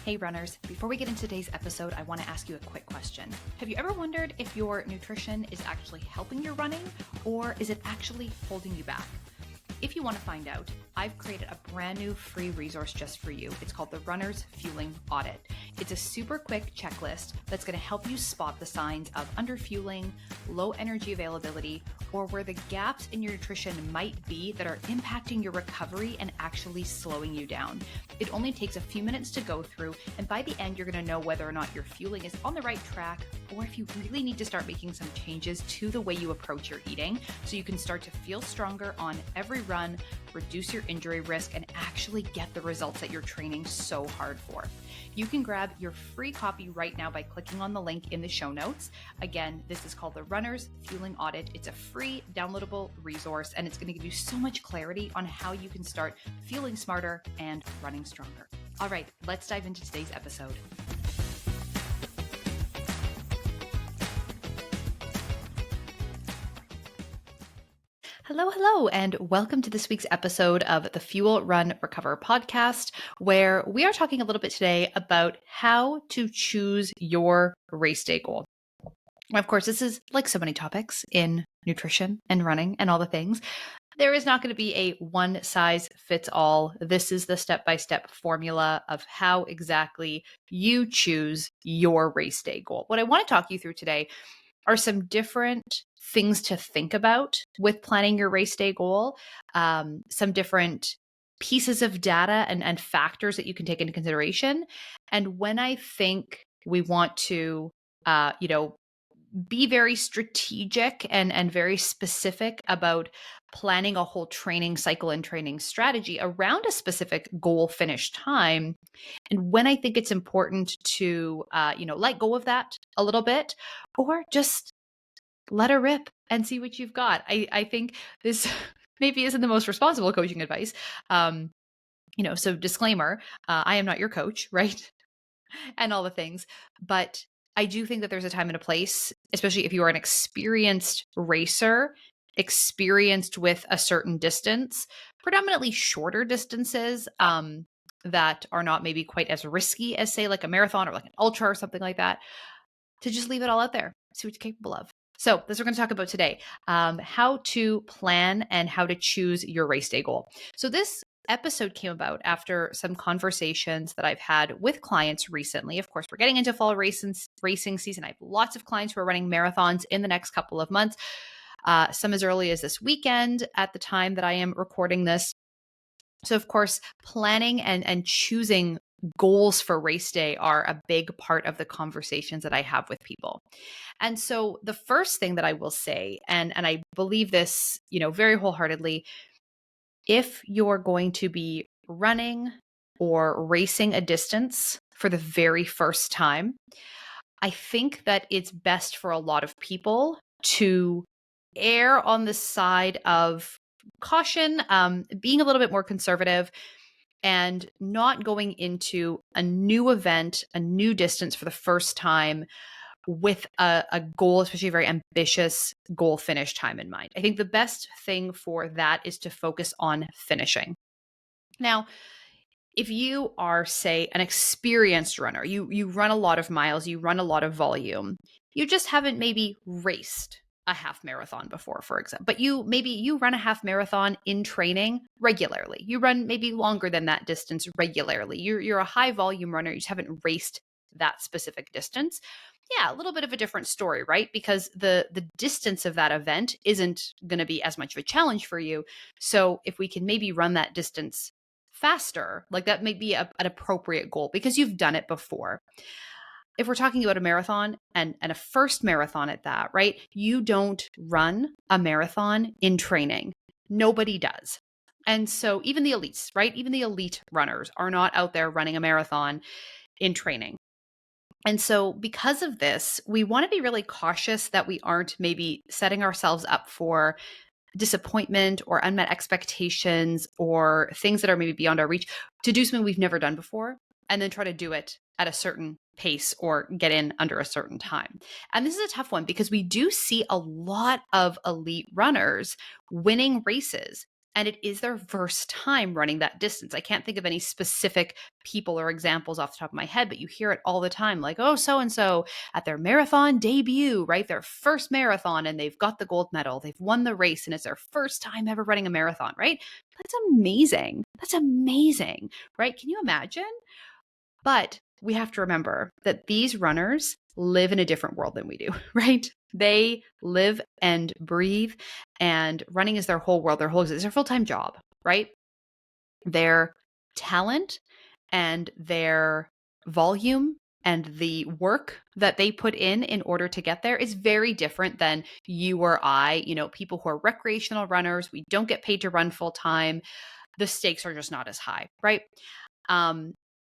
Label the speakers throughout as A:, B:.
A: Hey runners, before we get into today's episode, I want to ask you a quick question. Have you ever wondered if your nutrition is actually helping your running or is it actually holding you back? If you want to find out, I've created a brand new free resource just for you. It's called the Runner's Fueling Audit. It's a super quick checklist that's going to help you spot the signs of underfueling, low energy availability, or where the gaps in your nutrition might be that are impacting your recovery and actually slowing you down. It only takes a few minutes to go through, and by the end, you're going to know whether or not your fueling is on the right track, or if you really need to start making some changes to the way you approach your eating so you can start to feel stronger on every run, reduce your injury risk, and actually get the results that you're training so hard for. You can grab your free copy right now by clicking on the link in the show notes. Again, this is called the Runner's Fueling Audit. It's a free downloadable resource, and it's going to give you so much clarity on how you can start feeling smarter and running stronger. All right, let's dive into today's episode. Hello, and welcome to this week's episode of the Fuel, Run, Recover podcast, where we are talking a little bit today about how to choose your race day goal. Of course, this is like so many topics in nutrition and running and all the things. There is not going to be a one size fits all. This is the step-by-step formula of how exactly you choose your race day goal. What I want to talk you through today are some different things to think about with planning your race day goal, some different pieces of data and factors that you can take into consideration. And when I think we want to, be very strategic and very specific about planning a whole training cycle and training strategy around a specific goal finish time. And when I think it's important to, let go of that a little bit or just let her rip and see what you've got. I think this maybe isn't the most responsible coaching advice. So disclaimer, I am not your coach, right? And all the things, but I do think that there's a time and a place, especially if you are an experienced racer, experienced with a certain distance, predominantly shorter distances, that are not maybe quite as risky as, say, like a marathon or like an ultra or something like that, to just leave it all out there, see what you're capable of. So this is what we're going to talk about today, how to plan and how to choose your race day goal. So this episode came about after some conversations that I've had with clients recently. Of course, we're getting into fall racing season. I have lots of clients who are running marathons in the next couple of months, some as early as this weekend at the time that I am recording this. So of course, planning and choosing goals for race day are a big part of the conversations that I have with people. And so the first thing that I will say, and I believe this, very wholeheartedly, if you're going to be running or racing a distance for the very first time, I think that it's best for a lot of people to err on the side of caution, being a little bit more conservative and not going into a new event, a new distance for the first time with a goal, especially a very ambitious goal finish time in mind. I think the best thing for that is to focus on finishing. Now, if you are, say, an experienced runner, you run a lot of miles, you run a lot of volume, you just haven't maybe raced a half marathon before, for example, but you run a half marathon in training regularly. You run maybe longer than that distance regularly. You're a high volume runner, you just haven't raced that specific distance. Yeah, a little bit of a different story, right? Because the distance of that event isn't going to be as much of a challenge for you. So if we can maybe run that distance faster, like that may be an appropriate goal because you've done it before. If we're talking about a marathon and a first marathon at that, right? You don't run a marathon in training. Nobody does. And so even the elites, right? Even the elite runners are not out there running a marathon in training. And so because of this, we want to be really cautious that we aren't maybe setting ourselves up for disappointment or unmet expectations or things that are maybe beyond our reach to do something we've never done before and then try to do it at a certain pace or get in under a certain time. And this is a tough one because we do see a lot of elite runners winning races and it is their first time running that distance. I can't think of any specific people or examples off the top of my head, but you hear it all the time, like, oh, so and so at their marathon debut, right? Their first marathon, and they've got the gold medal. They've won the race, and it's their first time ever running a marathon, right? That's amazing. That's amazing, right? Can you imagine? But we have to remember that these runners live in a different world than we do, right? They live and breathe, and running is their whole world, their whole existence, their full-time job, right? Their talent and their volume and the work that they put in order to get there is very different than you or I, people who are recreational runners. We don't get paid to run full time. The stakes are just not as high, right?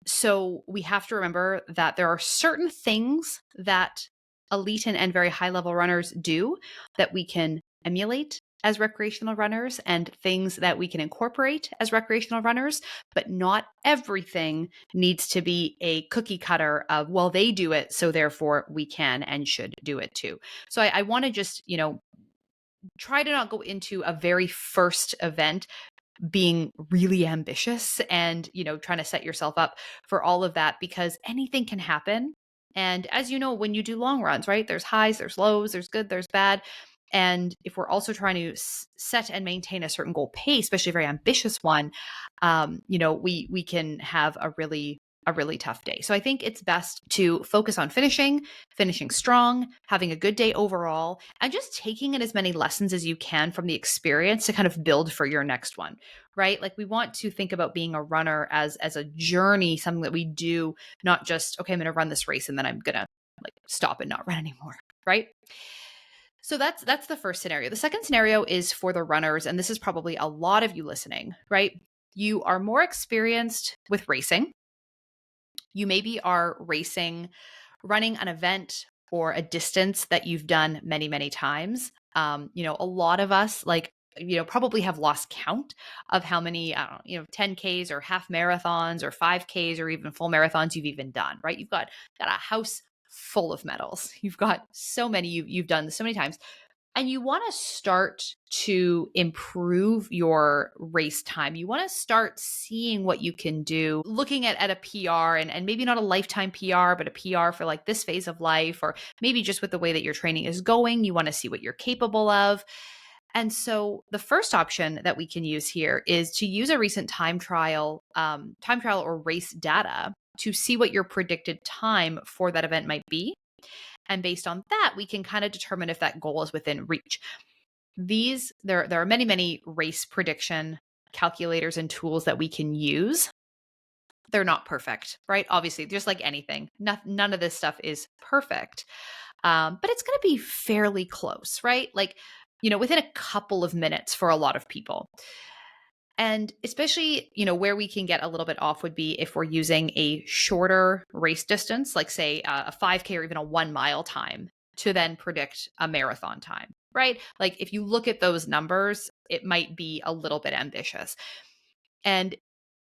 A: So we have to remember that there are certain things that elite and very high level runners do that we can emulate as recreational runners, and things that we can incorporate as recreational runners, but not everything needs to be a cookie cutter of, well, they do it, so therefore we can and should do it too. So I want to just, try to not go into a very first event being really ambitious and, trying to set yourself up for all of that, because anything can happen. And as you know, when you do long runs, right, there's highs, there's lows, there's good, there's bad. And if we're also trying to set and maintain a certain goal pace, especially a very ambitious one, we can have a really tough day. So I think it's best to focus on finishing strong, having a good day overall, and just taking in as many lessons as you can from the experience to kind of build for your next one, right? Like, we want to think about being a runner as a journey, something that we do, not just, okay, I'm going to run this race and then I'm going to stop and not run anymore, right? So that's the first scenario. The second scenario is for the runners, and this is probably a lot of you listening, right? You are more experienced with racing. You maybe are running an event or a distance that you've done many, many times. A lot of us probably have lost count of how many, 10Ks or half marathons or 5Ks or even full marathons you've even done, right? You've got a house full of medals. You've got so many, you've done this so many times. And you want to start to improve your race time. You want to start seeing what you can do, looking at a PR, and maybe not a lifetime PR, but a PR for like this phase of life, or maybe just with the way that your training is going. You want to see what you're capable of. And so the first option that we can use here is to use a recent time trial or race data to see what your predicted time for that event might be. And based on that, we can kind of determine if that goal is within reach. There are many, many race prediction calculators and tools that we can use. They're not perfect, right? Obviously, just like anything, none of this stuff is perfect. But it's going to be fairly close, right? Within a couple of minutes for a lot of people. And especially, where we can get a little bit off would be if we're using a shorter race distance, like say a 5K or even a 1 mile time, to then predict a marathon time, right? Like, if you look at those numbers, it might be a little bit ambitious. And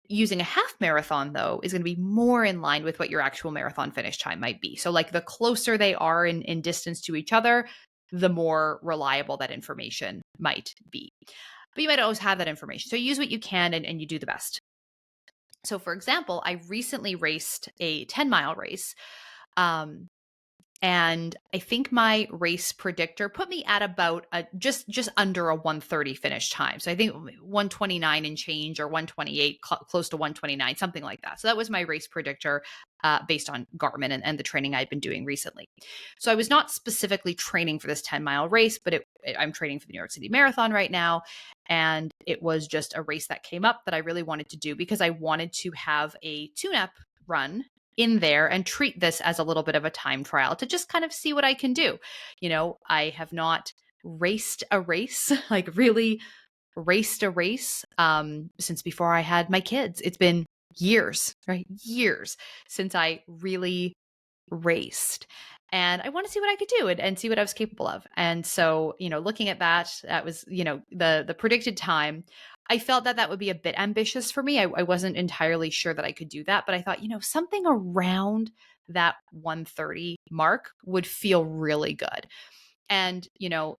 A: using a half marathon, though, is going to be more in line with what your actual marathon finish time might be. So like, the closer they are in distance to each other, the more reliable that information might be. But you might always have that information. So use what you can and you do the best. So for example, I recently raced a 10-mile race. And I think my race predictor put me at about just under a 1:30 finish time. So I think 1:29 and change, or 1:28, close to 1:29, something like that. So that was my race predictor based on Garmin and the training I'd been doing recently. So I was not specifically training for this 10-mile race, but I'm training for the New York City Marathon right now. And it was just a race that came up that I really wanted to do because I wanted to have a tune-up run in there and treat this as a little bit of a time trial to just kind of see what I can do. I have not raced a race, like really raced a race, since before I had my kids. It's been years, right? Years since I really raced. And I want to see what I could do and see what I was capable of. And so, looking at that was, the predicted time. I felt that would be a bit ambitious for me. I wasn't entirely sure that I could do that, but I thought, something around that 1:30 mark would feel really good. And,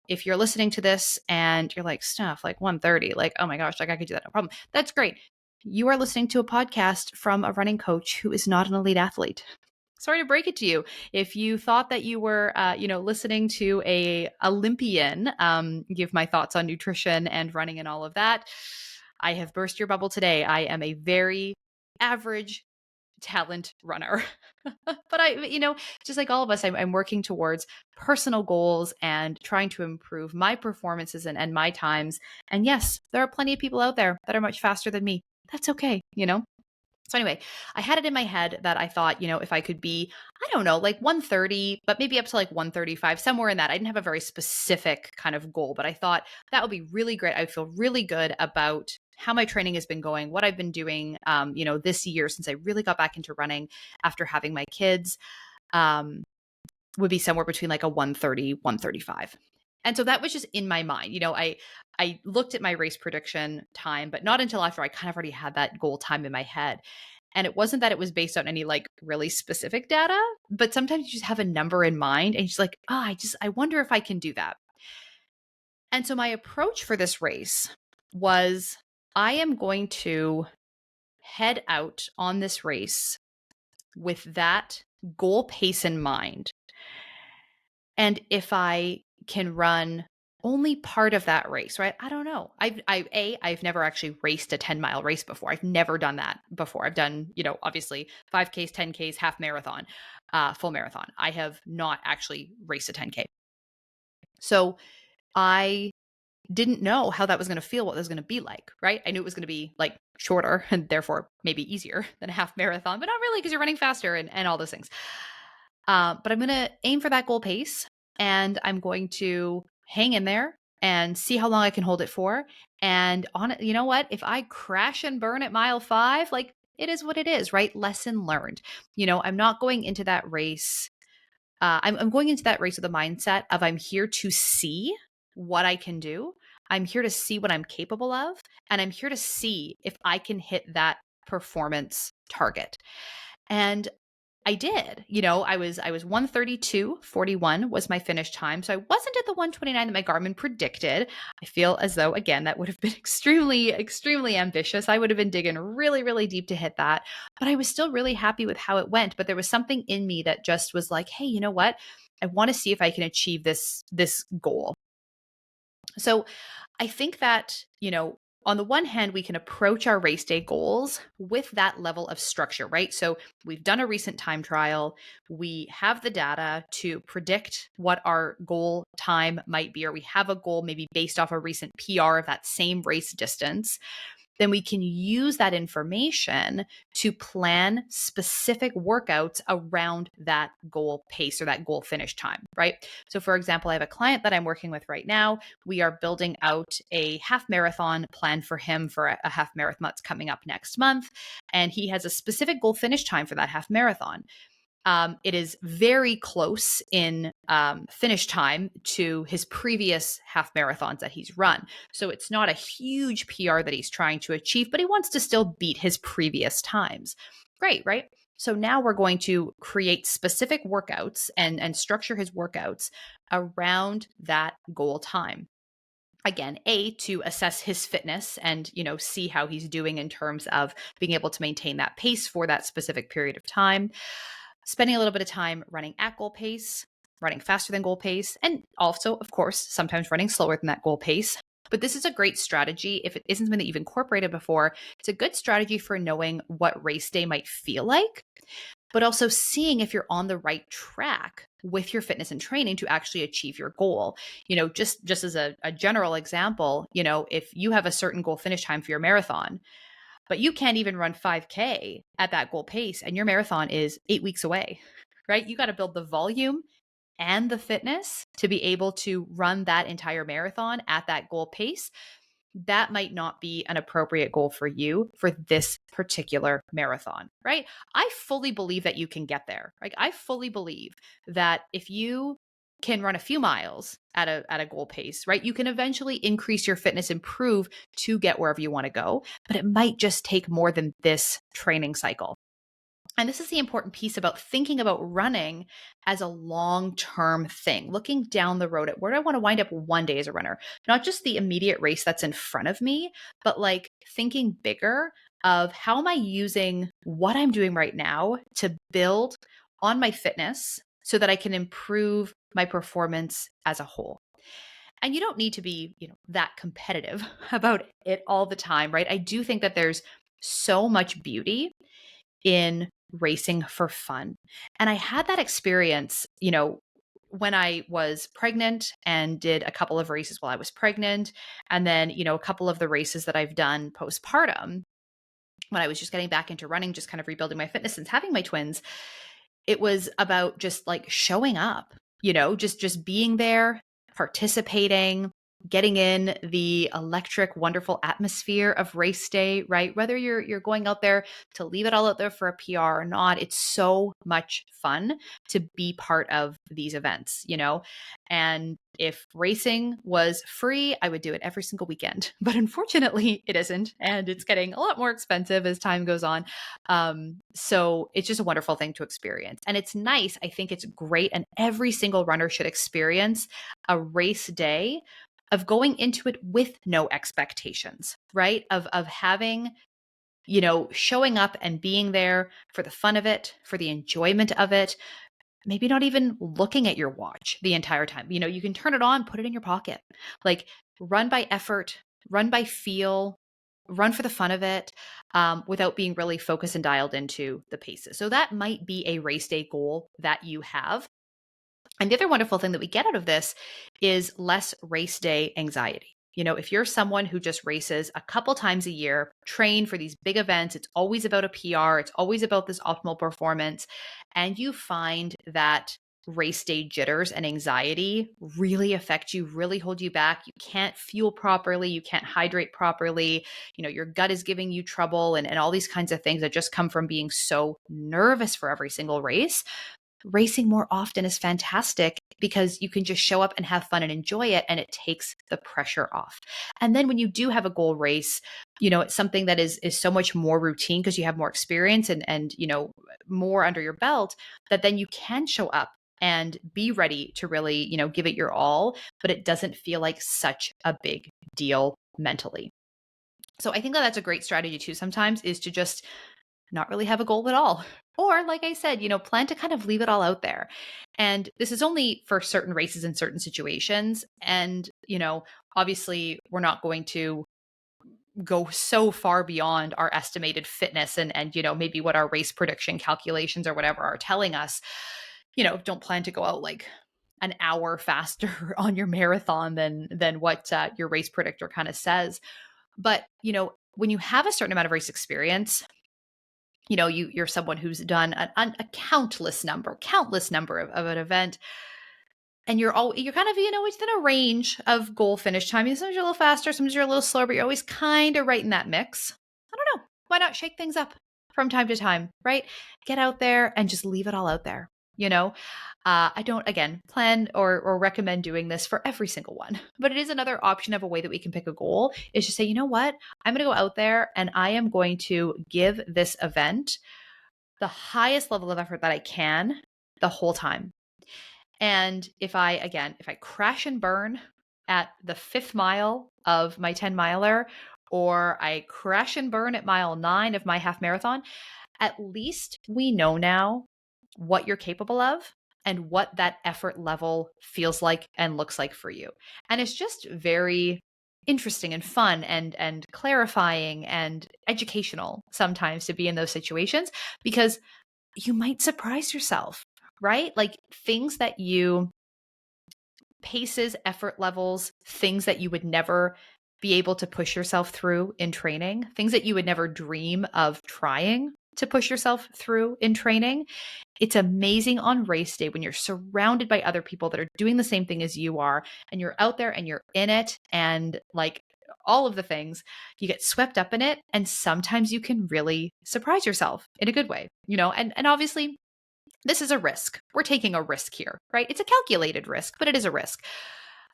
A: if you're listening to this and you're like, Steph, like 130, like, oh my gosh, like I could do that, no problem. That's great. You are listening to a podcast from a running coach who is not an elite athlete. Sorry to break it to you. If you thought that you were, listening to a Olympian give my thoughts on nutrition and running and all of that, I have burst your bubble today. I am a very average talent runner. But just like all of us, I'm working towards personal goals and trying to improve my performances and my times. And yes, there are plenty of people out there that are much faster than me. That's okay. So anyway, I had it in my head that I thought, if I could be, I don't know, like 130, but maybe up to like 135, somewhere in that. I didn't have a very specific kind of goal, but I thought that would be really great. I would feel really good about how my training has been going, what I've been doing, this year since I really got back into running after having my kids, would be somewhere between like a 130, 135. And so that was just in my mind. I looked at my race prediction time, but not until after I kind of already had that goal time in my head. And it wasn't that it was based on any like really specific data, but sometimes you just have a number in mind and you're just like, I wonder if I can do that. And so my approach for this race was I am going to head out on this race with that goal pace in mind. And if I can run only part of that race, right? I don't know. I've never actually raced a 10-mile race before. I've never done that before. I've done, obviously 5Ks, 10Ks, half marathon, full marathon. I have not actually raced a 10K. So I didn't know how that was going to feel, what it was going to be like, right? I knew it was going to be like shorter and therefore maybe easier than a half marathon, but not really because you're running faster and all those things. But I'm going to aim for that goal pace and I'm going to hang in there and see how long I can hold it for. And on it, you know what? If I crash and burn at mile 5, like it is what it is, right? Lesson learned. I'm not going into that race. I'm going into that race with a mindset of I'm here to see what I can do. I'm here to see what I'm capable of. And I'm here to see if I can hit that performance target. And I did. I was 132.41 was my finish time. So I wasn't at the 129 that my Garmin predicted. I feel as though, again, that would have been extremely, extremely ambitious. I would have been digging really, really deep to hit that. But I was still really happy with how it went. But there was something in me that just was like, hey, you know what? I want to see if I can achieve this goal. So I think that, on the one hand, we can approach our race day goals with that level of structure, right? So we've done a recent time trial. We have the data to predict what our goal time might be, or we have a goal maybe based off a recent PR of that same race distance. Then we can use that information to plan specific workouts around that goal pace or that goal finish time, right? So for example, I have a client that I'm working with right now. We are building out a half marathon plan for him for a half marathon that's coming up next month. And he has a specific goal finish time for that half marathon. It is very close in finish time to his previous half marathons that he's run. So it's not a huge PR that he's trying to achieve, but he wants to still beat his previous times. Great, right? So now we're going to create specific workouts and structure his workouts around that goal time. Again, to assess his fitness and, see how he's doing in terms of being able to maintain that pace for that specific period of time. Spending a little bit of time running at goal pace, running faster than goal pace, and also, of course, sometimes running slower than that goal pace. But this is a great strategy. If it isn't something that you've incorporated before, it's a good strategy for knowing what race day might feel like, but also seeing if you're on the right track with your fitness and training to actually achieve your goal. Just as a general example, if you have a certain goal finish time for your marathon, but you can't even run 5K at that goal pace and your marathon is 8 weeks away, right? You got to build the volume and the fitness to be able to run that entire marathon at that goal pace. That might not be an appropriate goal for you for this particular marathon, right? I fully believe that you can get there. Like I fully believe that if you can run a few miles at a goal pace, right? You can eventually increase your fitness, improve to get wherever you want to go, but it might just take more than this training cycle. And this is the important piece about thinking about running as a long-term thing, looking down the road at where do I want to wind up one day as a runner, not just the immediate race that's in front of me, but like thinking bigger of how am I using what I'm doing right now to build on my fitness so that I can improve my performance as a whole. And you don't need to be, that competitive about it all the time, right? I do think that there's so much beauty in racing for fun. And I had that experience, when I was pregnant and did a couple of races while I was pregnant. And then, a couple of the races that I've done postpartum when I was just getting back into running, just kind of rebuilding my fitness since having my twins. It was about just like showing up, just being there, participating, getting in the electric, wonderful atmosphere of race day, right? Whether you're going out there to leave it all out there for a PR or not, it's so much fun to be part of these events, And if racing was free, I would do it every single weekend. But unfortunately, it isn't. And it's getting a lot more expensive as time goes on. So it's just a wonderful thing to experience. And it's nice. I think it's great. And every single runner should experience a race day of going into it with no expectations, right? Of having, showing up and being there for the fun of it, for the enjoyment of it, maybe not even looking at your watch the entire time. You can turn it on, put it in your pocket. Like run by effort, run by feel, run for the fun of it, without being really focused and dialed into the paces. So that might be a race day goal that you have. And the other wonderful thing that we get out of this is less race day anxiety. If you're someone who just races a couple times a year, train for these big events, it's always about a PR, it's always about this optimal performance, and you find that race day jitters and anxiety really affect you, really hold you back. You can't fuel properly, you can't hydrate properly, your gut is giving you trouble and all these kinds of things that just come from being so nervous for every single race. Racing more often is fantastic because you can just show up and have fun and enjoy it, and it takes the pressure off. And then when you do have a goal race, it's something that is so much more routine because you have more experience and more under your belt, that then you can show up and be ready to really, give it your all, but it doesn't feel like such a big deal mentally. So I think that that's a great strategy too sometimes, is to just not really have a goal at all. Or, like I said, plan to kind of leave it all out there. And this is only for certain races in certain situations. And, obviously, we're not going to go so far beyond our estimated fitness and maybe what our race prediction calculations or whatever are telling us. Don't plan to go out like an hour faster on your marathon than what your race predictor kind of says. But, when you have a certain amount of race experience, you're someone who's done a countless number of an event, and you're kind of, within a range of goal finish time. Sometimes you're a little faster, sometimes you're a little slower, but you're always kind of right in that mix. I don't know. Why not shake things up from time to time, right? Get out there and just leave it all out there. I don't, again, plan or recommend doing this for every single one, but it is another option of a way that we can pick a goal, is to say, you know what, I'm going to go out there and I am going to give this event the highest level of effort that I can the whole time. And if I crash and burn at the 5th mile of my 10 miler, or I crash and burn at mile 9 of my half marathon, at least we know now what you're capable of and what that effort level feels like and looks like for you. And it's just very interesting and fun and clarifying and educational sometimes to be in those situations, because you might surprise yourself, right? Like things that you paces, effort levels, things that you would never be able to push yourself through in training, things that you would never dream of trying to push yourself through in training. It's amazing on race day when you're surrounded by other people that are doing the same thing as you are, and you're out there and you're in it, and like all of the things, you get swept up in it. And sometimes you can really surprise yourself in a good way, and obviously this is a risk. We're taking a risk here, right? It's a calculated risk, but it is a risk.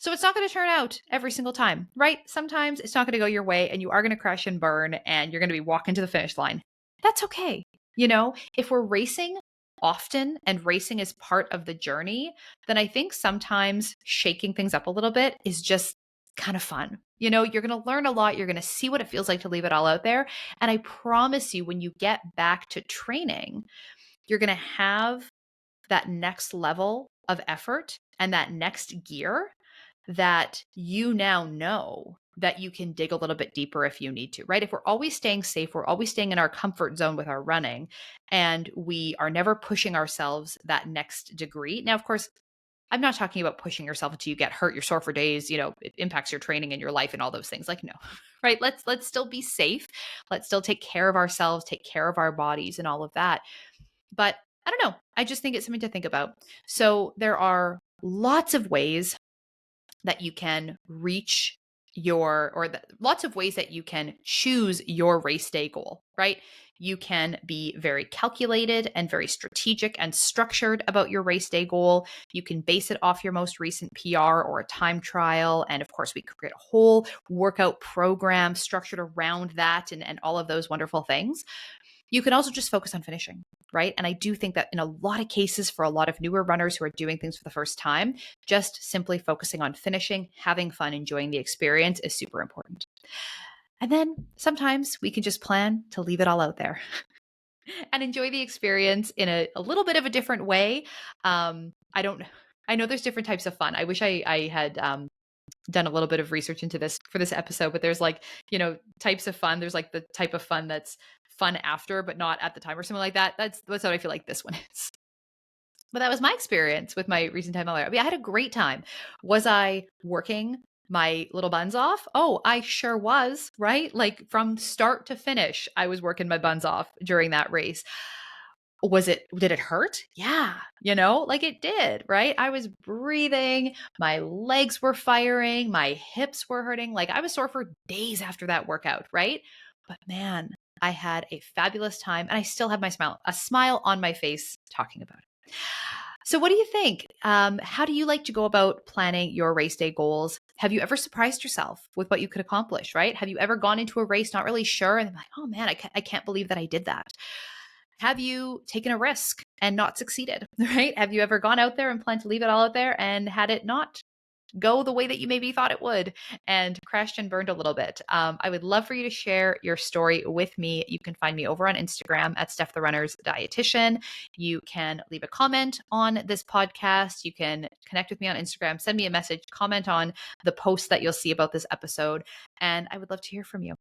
A: So it's not going to turn out every single time, right? Sometimes it's not going to go your way and you are going to crash and burn and you're going to be walking to the finish line. That's okay. If we're racing often and racing is part of the journey, then I think sometimes shaking things up a little bit is just kind of fun. You're going to learn a lot. You're going to see what it feels like to leave it all out there. And I promise you, when you get back to training, you're going to have that next level of effort and that next gear that you now know that you can dig a little bit deeper if you need to, right? If we're always staying safe, we're always staying in our comfort zone with our running, and we are never pushing ourselves that next degree. Now, of course, I'm not talking about pushing yourself until you get hurt, you're sore for days, it impacts your training and your life and all those things. Like, no, right? Let's still be safe. Let's still take care of ourselves, take care of our bodies and all of that. But I don't know. I just think it's something to think about. So there are lots of ways that you can reach lots of ways that you can choose your race day goal, right? You can be very calculated and very strategic and structured about your race day goal. You can base it off your most recent PR or a time trial. And of course, we create a whole workout program structured around that and all of those wonderful things. You can also just focus on finishing, right? And I do think that in a lot of cases, for a lot of newer runners who are doing things for the first time, just simply focusing on finishing, having fun, enjoying the experience is super important. And then sometimes we can just plan to leave it all out there and enjoy the experience in a little bit of a different way. I know there's different types of fun. I wish I had done a little bit of research into this for this episode, but there's types of fun. There's the type of fun that's fun after, but not at the time or something like that. That's what I feel like this one is. But that was my experience with my recent time. I had a great time. Was I working my little buns off? Oh, I sure was, right? From start to finish, I was working my buns off during that race. Did it hurt? Yeah. It did, right? I was breathing, my legs were firing, my hips were hurting. I was sore for days after that workout, right? But man, I had a fabulous time and I still have a smile on my face talking about it. So what do you think? How do you like to go about planning your race day goals? Have you ever surprised yourself with what you could accomplish, right? Have you ever gone into a race not really sure and like, oh man, I can't believe that I did that? Have you taken a risk and not succeeded, right? Have you ever gone out there and planned to leave it all out there and had it not go the way that you maybe thought it would and crashed and burned a little bit? I would love for you to share your story with me. You can find me over on Instagram at Steph the Runner's Dietitian. You can leave a comment on this podcast. You can connect with me on Instagram, send me a message, comment on the post that you'll see about this episode, and I would love to hear from you.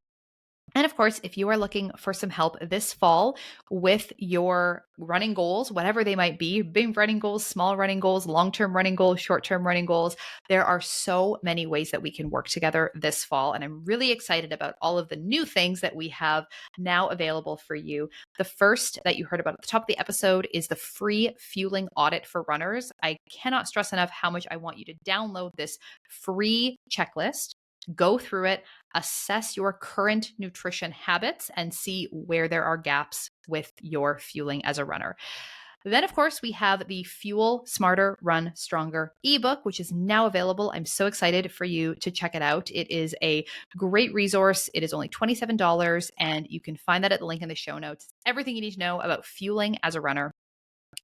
A: And of course, if you are looking for some help this fall with your running goals, whatever they might be, big running goals, small running goals, long-term running goals, short-term running goals, there are so many ways that we can work together this fall. And I'm really excited about all of the new things that we have now available for you. The first that you heard about at the top of the episode is the free fueling audit for runners. I cannot stress enough how much I want you to download this free checklist, go through it, assess your current nutrition habits, and see where there are gaps with your fueling as a runner. Then, of course, we have the Fuel Smarter, Run Stronger ebook, which is now available. I'm so excited for you to check it out. It is a great resource. It is only $27, and you can find that at the link in the show notes. Everything you need to know about fueling as a runner.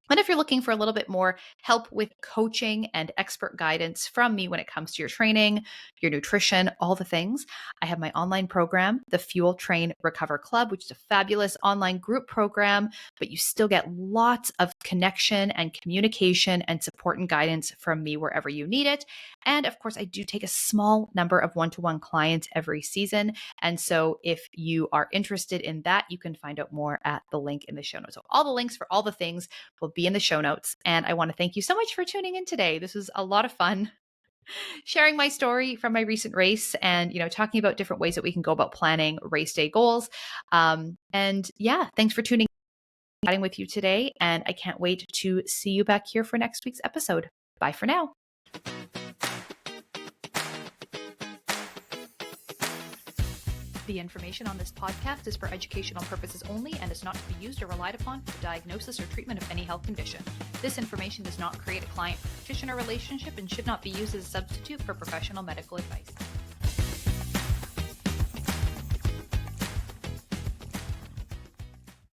A: And if you're looking for a little bit more help with coaching and expert guidance from me when it comes to your training, your nutrition, all the things, I have my online program, the Fuel Train Recover Club, which is a fabulous online group program, but you still get lots of connection and communication and support and guidance from me wherever you need it. And of course, I do take a small number of one-to-one clients every season. And so if you are interested in that, you can find out more at the link in the show notes. So all the links for all the things will be in the show notes. And I want to thank you so much for tuning in today. This was a lot of fun sharing my story from my recent race and, talking about different ways that we can go about planning race day goals. And yeah, thanks for tuning in, chatting with you today. And I can't wait to see you back here for next week's episode. Bye for now. The information on this podcast is for educational purposes only and is not to be used or relied upon for the diagnosis or treatment of any health condition. This information does not create a client-practitioner relationship and should not be used as a substitute for professional medical advice.